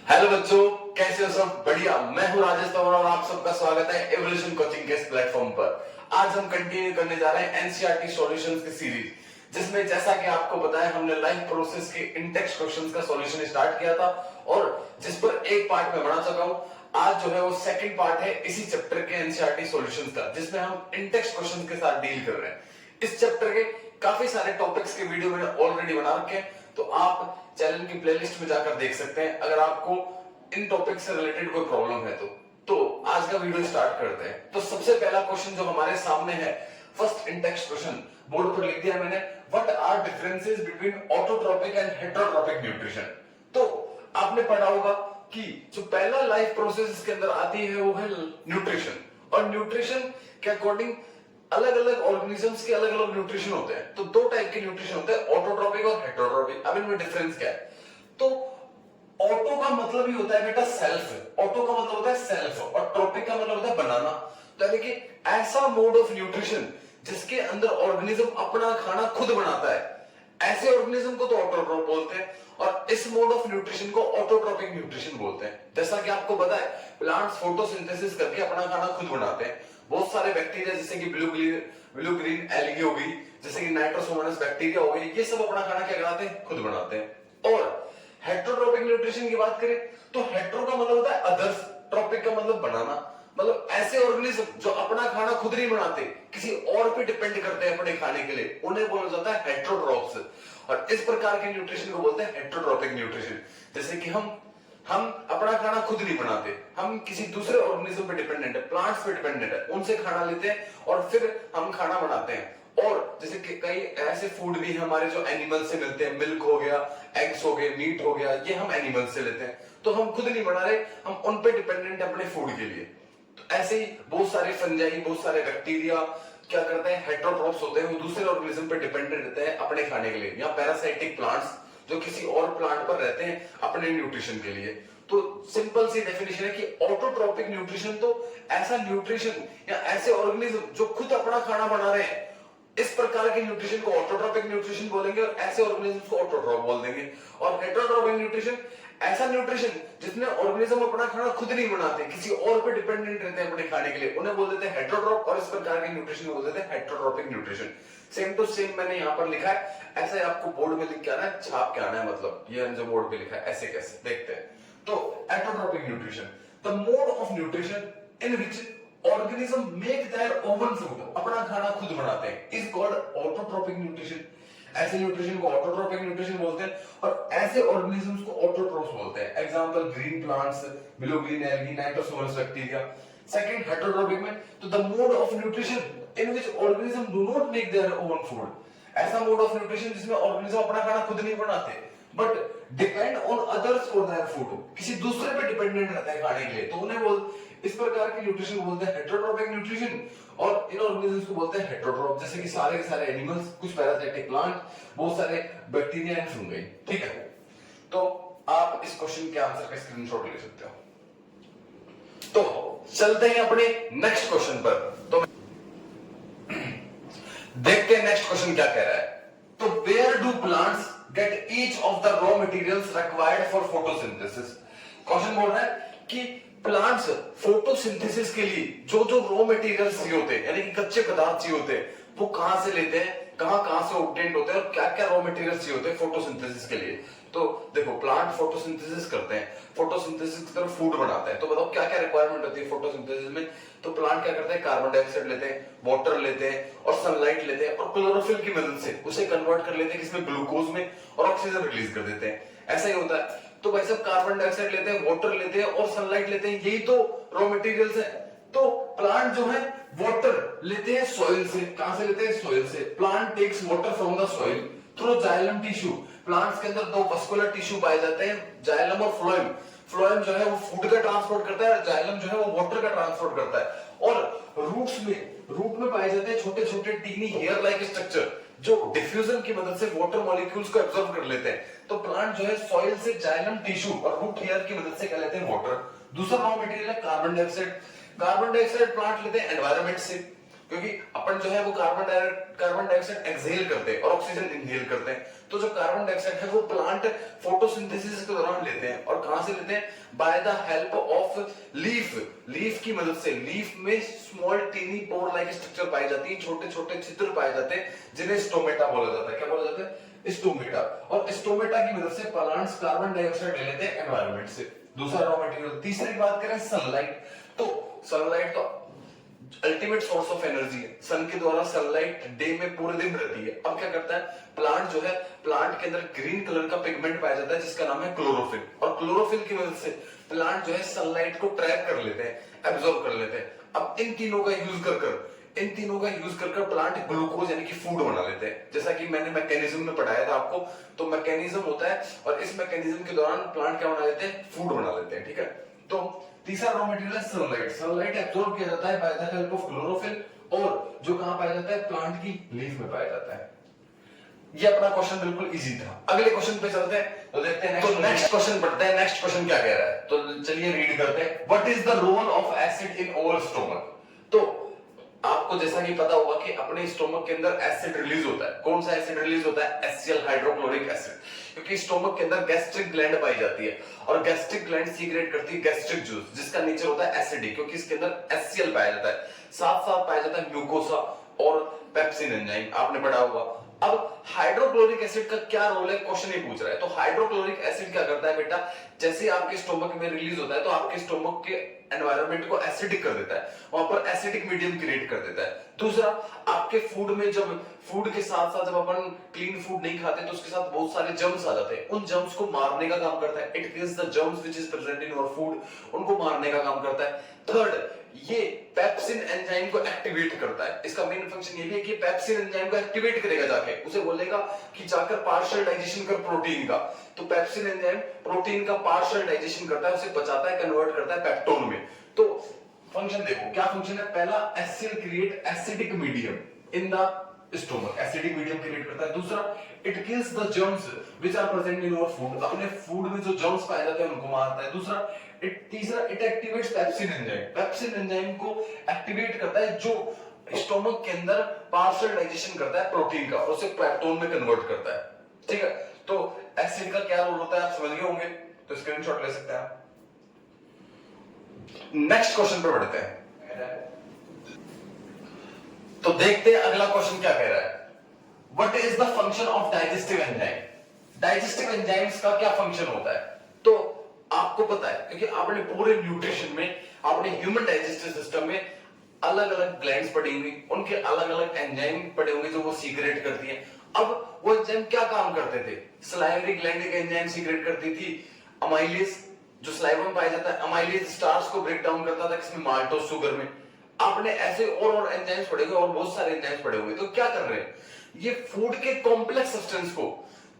Hello बच्चों, कैसे हो सब? बढ़िया। मैं हूं राजेश तंवर और आप सबका स्वागत है एवोल्यूशन कोचिंग के इस प्लेटफॉर्म पर। आज हम कंटिन्यू करने जा रहे हैं एनसीईआरटी सॉल्यूशंस की सीरीज, जिसमें जैसा कि आपको पता है हमने लाइफ प्रोसेस के इन-टेक्स्ट क्वेश्चंस का सॉल्यूशन स्टार्ट किया था और जिस पर एक पार्ट में बना चुका हूं। आज जो है वो सेकंड पार्ट है इसी चैप्टर के एनसीईआरटी सॉल्यूशंस का, जिसमें हम इन-टेक्स्ट क्वेश्चंस के साथ डील कर रहे हैं। इस चैप्टर के काफी सारे टॉपिक्स के वीडियो मैंने ऑलरेडी बना रखे हैं, तो आप चैनल की प्लेलिस्ट में जाकर देख सकते हैं अगर आपको इन टॉपिक से रिलेटेड कोई प्रॉब्लम है तो आज का वीडियो स्टार्ट करते हैं। तो सबसे पहला क्वेश्चन जो हमारे सामने है, फर्स्ट इन-टेक्स्ट क्वेश्चन बोर्ड पर लिख दिया मैंने, what are differences between autotrophic and heterotrophic nutrition. तो आपने पढ़ा होगा कि जो पहला लाइफ प्रोसेस इसके अंदर आती है वो है न्यूट्रिशन, और न्यूट्रिशन के अकॉर्डिंग अलग अलग ऑर्गेनिजम्स के अलग अलग न्यूट्रिशन होते हैं। तो दो टाइप के न्यूट्रिशन होते हैं, ऑटोट्रॉपिक और हेटेरोट्रॉपिक। अब इनमें डिफरेंस क्या है? तो ऑटो का मतलब ही होता है बेटा सेल्फ, ऑटो का मतलब होता है सेल्फ, और ट्रॉपिक का मतलब होता है बनाना। तो यानी कि ऐसा मोड ऑफ न्यूट्रिशन जिसके अंदर ऑर्गेनिज्म अपना खाना खुद बनाता है, ऐसे ऑर्गेनिज्म को तो ऑटोट्रॉप बोलते हैं, और इस मोड ऑफ न्यूट्रिशन को ऑटोट्रॉपिक न्यूट्रिशन बोलते हैं। जैसा कि आपको पता है प्लांट्स फोटोसिंथेसिस करके अपना खाना खुद बनाते हैं। बहुत सारे बैक्टीरिया जैसे कि ब्लू ग्रीन एल्गी हो गई, जैसे कि नाइट्रोसोमोनास बैक्टीरिया हो गई, ये सब अपना खाना क्या कराते हैं? खुद बनाते हैं। और हेटेरोट्रॉपिक न्यूट्रिशन की बात करें तो हेटेरो का मतलब होता है अदर्स, ट्रॉपिक का मतलब बनाना। मतलब ऐसे ऑर्गेनिज्म जो अपना खाना खुद नहीं बनाते, किसी और पे डिपेंड करते हैं अपने खाने के लिए, उन्हें बोला जाता है हेटेरोट्रॉप्स। और इस प्रकार के न्यूट्रिशन को बोलते हैं हेटेरोट्रॉपिक न्यूट्रिशन। जैसे कि हम अपना खाना खुद नहीं बनाते, हम किसी दूसरे ऑर्गेनिज्म पे डिपेंडेंट है, प्लांट्स पे डिपेंडेंट है, उनसे खाना लेते हैं और फिर हम खाना बनाते हैं। और जैसे कि कई ऐसे फूड भी हमारे जो एनिमल से मिलते हैं, मिल्क हो गया, एग्स हो गए, मीट हो गया, ये हम एनिमल से लेते हैं। तो हम खुद नहीं बना रहे, हम उन पे डिपेंडेंट है अपने फूड के लिए। तो ऐसे ही बहुत सारे फंजाई, बहुत सारे बैक्टीरिया क्या करते हैं? हेटेरोट्रॉप्स होते हैं, वो दूसरे ऑर्गेनिज्म पे डिपेंडेंट रहते हैं अपने खाने के लिए। या पैरासाइटिक प्लांट्स जो किसी और प्लांट पर रहते हैं अपने न्यूट्रिशन के लिए। तो सिंपल सी डेफिनेशन है कि ऑटोट्रॉपिक न्यूट्रिशन तो ऐसा न्यूट्रिशन या ऐसे ऑर्गेनिज्म जो खुद अपना खाना बना रहे हैं, इस प्रकार के न्यूट्रिशन को ऑटोट्रॉपिक न्यूट्रिशन बोलेंगे, और ऐसे ऑर्गेनिजम्स को ऑटोट्रॉप बोल देंगे। और हेटेरोट्रॉपिक न्यूट्रिशन ऐसा न्यूट्रिशन जिसमें ऑर्गेनिज्म अपना खाना खुद नहीं बनाते, किसी और पे डिपेंडेंट रहते हैं अपने खाने के लिए, उन्हें बोल देते हैं हेटेरोट्रॉप। और इस प्रकार के न्यूट्रिशन को बोल देते हैं heterotrophic nutrition. Same to same मैंने यहाँ पर लिखा है, ऐसा ही आपको बोर्ड में लिख के आना है, छाप के आना है। मतलब ये जो बोर्ड पे लिखा है ऐसे कैसे देखते हैं। तो heterotrophic nutrition, the mode of nutrition in which organism make their own food, अपना खाना खुद बनाते हैं, इज कॉल्ड ऑटोट्रॉपिक न्यूट्रिशन। ऐसे न्यूट्रिशन को ऑटोट्रॉपिक न्यूट्रिशन बोलते हैं, और ऐसे ऑर्गेनिजम्स को ऑटोट्रॉप्स बोलते हैं। Example green plants, blue green algae, Nitrosomonas bacteria. Second heterotrophic में तो the mode of nutrition in which organism do not make their own food, ऐसा मोड ऑफ न्यूट्रिशन जिसमें ऑर्गेनिज्म अपना खाना खुद नहीं बनाते but depend on others for their food, किसी दूसरे पे डिपेंडेंट रहते हैं खाने के लिए, तो उन्हें बोल इस प्रकार के न्यूट्रिशन बोलते हैं हेटेरोट्रॉपिक न्यूट्रिशन। और इन ऑर्गेनिजम्स को बोलते हैं हेटेरोट्रॉप, जैसे कि सारे के सारे एनिमल्स, कुछ पैरासाइटिक प्लांट, बहुत सारे बैक्टीरिया एंड फंगी। ठीक है, तो आप इस क्वेश्चन के आंसर का स्क्रीनशॉट ले सकते हो। तो चलते हैं अपने नेक्स्ट क्वेश्चन पर। तो देखते हैं नेक्स्ट क्वेश्चन क्या कह रहा है। तो where do plants get each of the raw materials required for photosynthesis. Question बोल रहा है कि प्लांट्स फोटोसिंथेसिस के लिए जो जो रॉ मटेरियल्स चाहिए होते हैं, यानी कि कच्चे पदार्थ चाहिए होते हैं, वो कहां से लेते हैं, कहां से ऑब्टेन्ड होते हैं, और क्या क्या रॉ मटेरियल्स चाहिए होते हैं फोटोसिंथेसिस के लिए। तो देखो प्लांट फोटोसिंथेसिस करते हैं, फोटोसिंथेसिस की तरफ फूड बनाते हैं। तो बताओ क्या क्या रिक्वायरमेंट होती है फोटोसिंथेसिस में। तो प्लांट क्या करते हैं? कार्बन डाइऑक्साइड लेते हैं, वाटर लेते हैं और सनलाइट लेते हैं, और क्लोरोफिल की मदद से उसे कन्वर्ट कर लेते हैं किसमें? ग्लूकोज में, और ऑक्सीजन रिलीज कर देते हैं। ऐसा ही होता है। तो भाई सब कार्बन डाइऑक्साइड लेते हैं, वाटर लेते हैं और सनलाइट लेते हैं, यही तो रॉ मटेरियल्स है। तो प्लांट जो है वाटर लेते हैं सॉइल से। कहां से लेते हैं? सॉइल से। Plant takes water from the soil through xylem tissue. Plants के अंदर दो मस्कुलर टिश्यू पाए जाते हैं, जाइलम और फ्लोएम। फ्लोएम जो है वो फूड का ट्रांसपोर्ट करता है, और जाइलम जो है वो वाटर का ट्रांसपोर्ट करता है। और रूट में पाए जाते हैं छोटे छोटे टीनी हेयर लाइक स्ट्रक्चर, जो डिफ्यूजन की मदद से वाटर मॉलिक्यूल्स को एब्जॉर्ब कर लेते हैं। तो प्लांट जो है सॉइल से जाइलम टिश्यू और रूट हेयर की मदद से क्या लेते हैं? वाटर। दूसरा रॉ मटेरियल है carbon dioxide. Carbon dioxide plant लेते हैं एनवायरनमेंट से। क्योंकि अपन जो है वो कार्बन डाइऑक्साइड एक्सहेल करते हैं और ऑक्सीजन इनहेल करते हैं। तो जो कार्बन डाइऑक्साइड है वो प्लांट फोटोसिंथेसिस के दौरान लेते हैं, और कहां से लेते हैं? By the help of leaf की मदद से। लीफ में small tiny pore like structure पाई जाती है, छोटे छोटे छिद्र पाए जाते हैं, जिन्हें स्टोमेटा बोला जाता है। क्या बोला जाता है? स्टोमेटा। और स्टोमेटा की मदद से प्लांट्स कार्बन डाइऑक्साइड ले लेते हैं एनवायरनमेंट से। दूसरा रॉ मटेरियल। तीसरी बात करें सनलाइट, तो सनलाइट तो अल्टीमेट सोर्स ऑफ एनर्जी है। सन के द्वारा सनलाइट डे में पूरे दिन रहती है। अब क्या करता है प्लांट जो है, प्लांट के अंदर ग्रीन कलर का पिगमेंट पाया जाता है जिसका नाम है क्लोरोफिल, और क्लोरोफिल की मदद से प्लांट जो है सनलाइट को ट्रैप कर लेते हैं, एब्जॉर्ब कर लेते हैं। अब इन तीनों का यूज कर प्लांट ग्लूकोज यानी कि फूड बना लेते हैं। जैसा कि मैंने मैकेनिज्म में पढ़ाया था आपको, तो मैकेनिज्म होता है और इस मैकेनिज्म के दौरान प्लांट क्या बना लेते हैं? फूड बना लेते हैं। ठीक है, तो तीसरा रॉ मटेरियल है सनलाइट। सनलाइट एब्जॉर्ब किया जाता है by the help of chlorophyll, और जो कहां पाया जाता है? प्लांट की लीफ में पाया जाता है। ये अपना क्वेश्चन बिल्कुल इजी था। अगले क्वेश्चन पे चलते हैं, तो देखते हैं नेक्स्ट क्वेश्चन पढ़ते हैं। नेक्स्ट क्वेश्चन क्या कह रहा है, तो चलिए रीड करते हैं। What is the role of acid in over stomach? तो आपको जैसा कि पता होगा कि अपने स्टोमक के अंदर एसिड रिलीज होता है। कौन सा एसिड रिलीज होता है? HCl हाइड्रोक्लोरिक एसिड, क्योंकि स्टोमक के अंदर गैस्ट्रिक ग्लैंड पाई जाती है, और गैस्ट्रिक ग्लैंड सीक्रेट करती है गैस्ट्रिक जूस, जिसका नेचर होता है एसिडिक, क्योंकि इसके अंदर HCl पाया जाता है। साथ साथ पाया जाता है ग्लूकोसा और पेप्सिन एंजाइम, आपने पढ़ा होगा। अब हाइड्रोक्लोरिक एसिड का क्या रोल है, क्वेश्चन ही पूछ रहा है। तो हाइड्रोक्लोरिक एसिड क्या करता है बेटा, जैसे आपके स्टोमक में रिलीज होता है तो आपके स्टोमक के एनवायरनमेंट को एसिडिक कर देता है, वहां पर एसिडिक मीडियम क्रिएट कर देता है। दूसरा, आपके फूड में जब फूड के साथ साथ जब अपन क्लीन फूड नहीं खाते तो उसके साथ बहुत सारे जर्म्स आ जाते हैं, उन जर्म्स को मारने का काम करता है। It kills the germs which is present in your food, उनको मारने का काम करता है। थर्ड, ये पेप्सिन एंजाइम को एक्टिवेट करता है। इसका मेन फंक्शन ये भी है कि पेप्सिन एंजाइम को एक्टिवेट करेगा, जाके उसे बोलेगा कि जाकर पार्शियल डाइजेशन कर प्रोटीन का। तो पेप्सिन एंजाइम प्रोटीन का पार्शियल डाइजेशन करता है, उसे पचाता है, कन्वर्ट करता है पेप्टोन में। तो फंक्शन देखो, क्या फंक्शन है? पहला, HCl create acidic medium in the stomach, acidic medium create करता है। दूसरा, it kills the germs which are present in your food, अपने फूड में जो जर्म्स पाए जाते हैं उनको मारता है। दूसरा, तीसरा, it activates pepsin enzyme, pepsin enzyme को एक्टिवेट करता है जो स्टोमक के अंदर पार्शियल डाइजेशन करता है प्रोटीन का, और उसे पेप्टोन में कन्वर्ट करता है। ठीक है, तो एसिड का क्या रोल होता है आप समझ गए होंगे, तो स्क्रीनशॉट ले सकते हैं आप। नेक्स्ट क्वेश्चन पर बढ़ते हैं, तो देखते हैं अगला क्वेश्चन क्या कह रहा है। What is the function of digestive enzyme? Digestive enzymes का क्या फंक्शन होता है? तो आपको पता है, क्योंकि आपने पूरे न्यूट्रिशन में, आपने ह्यूमन डाइजेस्टिव सिस्टम में अलग अलग ग्लैंड्स पड़ी हुई, उनके अलग अलग एंजाइम पड़े होंगे जो वो सीक्रेट करती हैं। अब वो एंजाइम क्या काम करते थे? सलाइवरी ग्लैंड एक एंजाइम सीक्रेट करती थी अमाइलेज, जो सलाइवा में पाया जाता है। अमाइलेज स्टार्च को ब्रेक डाउन करता था किसमें? माल्टोज शुगर में। आपने ऐसे और एंजाइम्स पढ़े होंगे, और बहुत सारे एंजाइम्स पढ़े होंगे। तो क्या कर रहे हैं ये? फूड के कॉम्प्लेक्स सब्सटेंस को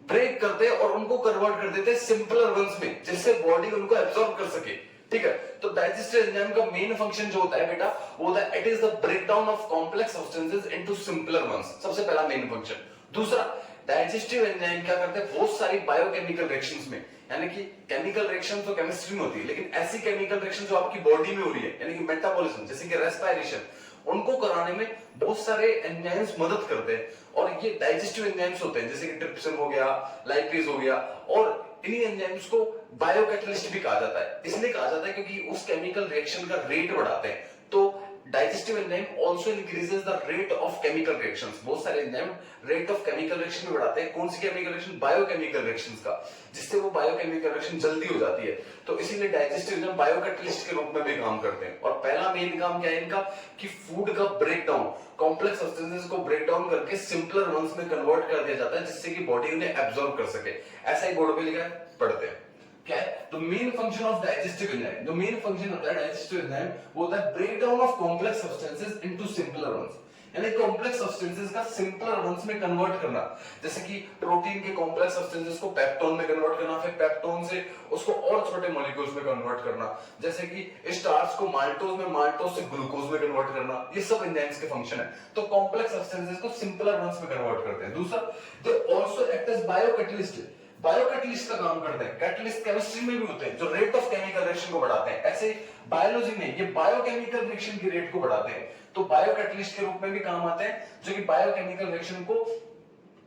ब्रेक करते हैं और उनको कन्वर्ट कर देते हैं सिंपलर वंस में, जिससे बॉडी उनको एब्सॉर्ब कर सके। ठीक है, तो डाइजेस्टिव एंजाइम का मेन फंक्शन जो होता है बेटा, वो होता है it is the breakdown of complex substances into simpler ones, सबसे पहला मेन फंक्शन। दूसरा, डाइजेस्टिव एंजाइम क्या करते हैं? बहुत सारी बायोकेमिकल रिएक्शंस में, यानी कि केमिकल रिएक्शन तो केमिस्ट्री में होती है, लेकिन ऐसी केमिकल रिएक्शन जो आपकी बॉडी में हो रही है, यानी कि मेटाबॉलिज्म, जैसे कि रेस्पिरेशन, उनको कराने में बहुत सारे एंजाइम्स मदद करते हैं। और ये डाइजेस्टिव एंजाइम्स होते हैं, जैसे कि ट्रिप्सिन हो गया, लाइपेज हो गया, और इन्हीं एंजाइम्स को बायोकैटलिस्ट भी कहा जाता है। इसलिए कहा जाता है क्योंकि उस केमिकल रिएक्शन का रेट बढ़ाते हैं। तो digestive enzyme also increases the rate of chemical reactions. बहुत सारे enzyme rate of chemical reaction भी बढ़ाते हैं। कौन सी केमिकल रिएक्शन? बायोकेमिकल रिएक्शंस का, जिससे वो बायोकेमिकल रिएक्शन जल्दी हो जाती है। तो इसीलिए डाइजेस्टिव एंजाइम बायोकैटलिस्ट के रूप में भी काम करते हैं। और पहला मेन काम क्या है इनका? कि फूड का ब्रेकडाउन, कॉम्प्लेक्स सब्सटेंसेस को ब्रेक डाउन करके सिंपलर वंस में कन्वर्ट कर दिया जाता है, जिससे कि बॉडी उन्हें एब्जॉर्ब कर सके। ऐसा ही बोर्ड पे लिखा है, पढ़ते हैं। क्या है? तो main function of digestive enzyme, जो मेन फंक्शन होता है डाइजेस्टिव एंजाइम, वो होता है break down of complex substances into simpler ones, यानी कॉम्प्लेक्स सब्सटेंसेस का सिंपलर वंस में कन्वर्ट करना। जैसे कि प्रोटीन के कॉम्प्लेक्स सब्सटेंसेस को पेप्टोन में कन्वर्ट करना, फिर पेप्टोन से उसको और छोटे मॉलिक्यूल्स में कन्वर्ट करना, जैसे कि स्टार्च को माल्टोज में, माल्टोज से ग्लूकोज में कन्वर्ट करना। ये सब एंजाइम्स के फंक्शन है। तो कॉम्प्लेक्स सब्सटेंसेस को सिंपलर वंस में कन्वर्ट करते हैं। दूसरा, they also act as biocatalyst. Biocatalyst का काम करते हैं। कैटलिस्ट केमिस्ट्री में भी होते हैं जो रेट ऑफ केमिकल रिएक्शन को बढ़ाते हैं, ऐसे बायोलॉजी में ये बायोकेमिकल रिएक्शन की रेट को बढ़ाते हैं, तो बायो कैटलिस्ट के रूप में भी काम आते हैं जो कि बायोकेमिकल रिएक्शन को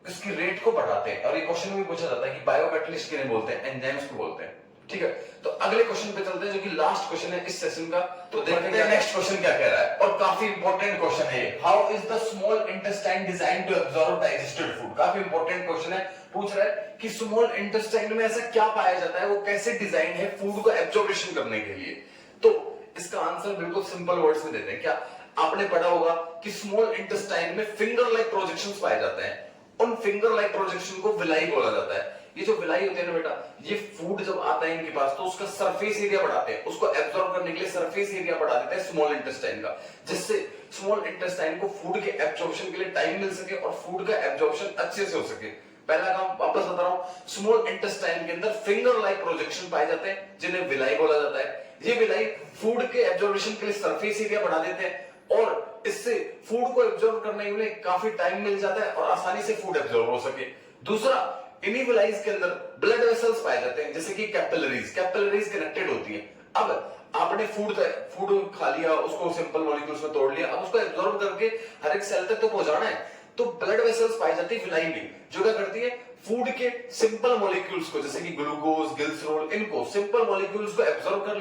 इसकी रेट को बढ़ाते हैं। और ये क्वेश्चन में पूछा जाता है कि बायो कैटलिस्ट किन्हें बोलते हैं, एंजाइम्स को बोलते हैं। ठीक है, तो अगले क्वेश्चन पे चलते हैं जो कि लास्ट क्वेश्चन है इस सेशन का। तो देखते हैं नेक्स्ट क्वेश्चन क्या कह रहा है, और काफी इंपॉर्टेंट क्वेश्चन है ये। How is the small intestine design to absorb digested food. काफी इंपॉर्टेंट क्वेश्चन है, पूछ रहा है कि स्मॉल इंटेस्टाइन में ऐसा क्या पाया जाता है, वो कैसे डिजाइन है फूड को एब्जॉर्प्शन करने के लिए। तो इसका आंसर बिल्कुल सिंपल वर्ड्स में देते हैं। क्या आपने पढ़ा होगा कि स्मॉल इंटेस्टाइन में फिंगर लाइक प्रोजेक्शंस पाए जाते हैं, उन फिंगर लाइक प्रोजेक्शन को विलाई बोला जाता है। ये जो विलाई होते हैं ना बेटा, ये फूड जब आता है इनके पास तो उसका सरफेस एरिया बढ़ाते हैं, उसको एब्जॉर्ब करने के लिए सरफेस एरिया बढ़ा देते हैं स्मॉल इंटेस्टाइन का, जिससे स्मॉल इंटेस्टाइन को फूड के एब्जॉर्प्शन के लिए टाइम मिल सके और फूड का एब्जॉर्प्शन अच्छे से हो सके। पहला काम वापस बता रहा हूं, स्मॉल इंटेस्टाइन के अंदर फिंगर लाइक प्रोजेक्शन पाए जाते हैं जिन्हें विलाई बोला जाता है। ये विलाई फूड के एब्जॉर्प्शन के लिए सरफेस एरिया बढ़ा देते हैं और इससे फूड को एब्जॉर्ब करने के लिए काफी टाइम मिल जाता है और आसानी से फूड एब्जॉर्ब हो सके। दूसरा, इन्हीं विलाइज के अंदर ब्लड वेसल्स पाए जाते हैं जैसे कि कैपिलरीज कनेक्टेड होती है। अब आपने फूड खा लिया, उसको सिंपल मॉलिक्यूल्स में तोड़ लिया, अब उसको एब्जॉर्ब करके हर एक सेल तक तो पहुंचाना है, तो ब्लड वेसल्स पाई जाती है विलाई में, जो क्या करती है फूड के सिंपल मॉलिक्यूल्स को जैसे कि ग्लूकोज, गिल्सरोल, इनको सिंपल मॉलिक्यूल्स को एब्जॉर्ब कर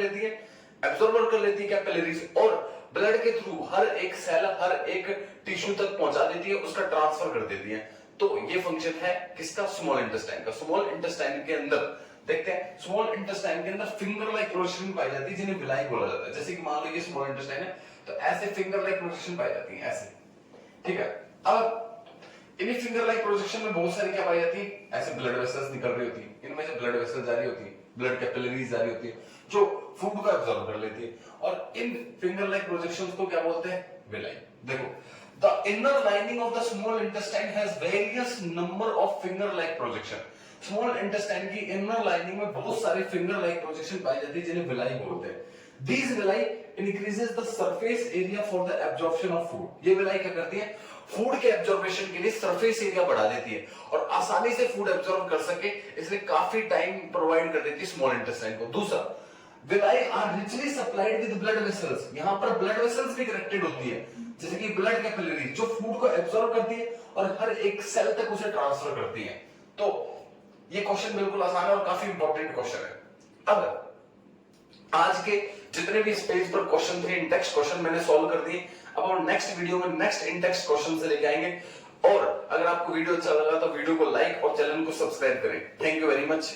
लेती है कैपिलरीज, और ब्लड के थ्रू हर एक सेल, हर एक टिश्यू तक पहुंचा देती है, उसका ट्रांसफर कर देती है। तो ये फंक्शन है किसका, स्मॉल इंटेस्टाइन का। स्मॉल इंटेस्टाइन के अंदर देखते हैं, स्मॉल इंटेस्टाइन के अंदर फिंगर लाइक प्रोजेक्शन पाई जाती है जिन्हें विलाई बोला जाता है। जैसे कि मान लो ये स्मॉल इंटेस्टाइन है तो ऐसे फिंगर लाइक प्रोजेक्शन पाई जाती है ऐसे। ठीक है, अब इन्हीं फिंगर लाइक प्रोजेक्शन में बहुत सारी क्या पाई जाती है, ऐसे ब्लड वेसल्स निकल रही होती है, इनमें से ब्लड वेसल्स जारी होती है, ब्लड कैपिलरीज जारी होती है जो फूड को एब्जॉर्ब कर लेती है, और इन फिंगर लाइक प्रोजेक्शंस को क्या बोलते हैं, विलाई। देखो, the inner lining of the small intestine has various number of finger like projection। small intestine की inner lining में बहुत सारे finger like projection पाई जाती है जिन्हें विलाई बोलते हैं। these villi increases the surface area for the absorption of food। ये विलाई क्या करती है, फूड के एब्जॉर्प्शन के लिए सरफेस एरिया बढ़ा देती है और आसानी से फूड एब्जॉर्ब कर सके, इसलिए काफी टाइम प्रोवाइड कर देती है स्मॉल इंटेस्टाइन को। दूसरा, villi are richly supplied with blood vessels. यहां पर ब्लड वेसल्स भी कनेक्टेड होती है जैसे कि ब्लड कैपिलरी जो फूड को एब्जॉर्ब करती है और हर एक सेल तक उसे ट्रांसफर करती है। तो ये क्वेश्चन बिल्कुल आसान है और काफी इंपॉर्टेंट क्वेश्चन है। अब आज के जितने भी इस पेज पर क्वेश्चन थे, इंटेक्स्ट क्वेश्चन मैंने सॉल्व कर दिए। अब हम नेक्स्ट वीडियो में नेक्स्ट इंटेक्स्ट क्वेश्चन से लेके आएंगे, और अगर आपको वीडियो अच्छा लगा तो वीडियो को लाइक और चैनल को सब्सक्राइब करें। Thank you very much.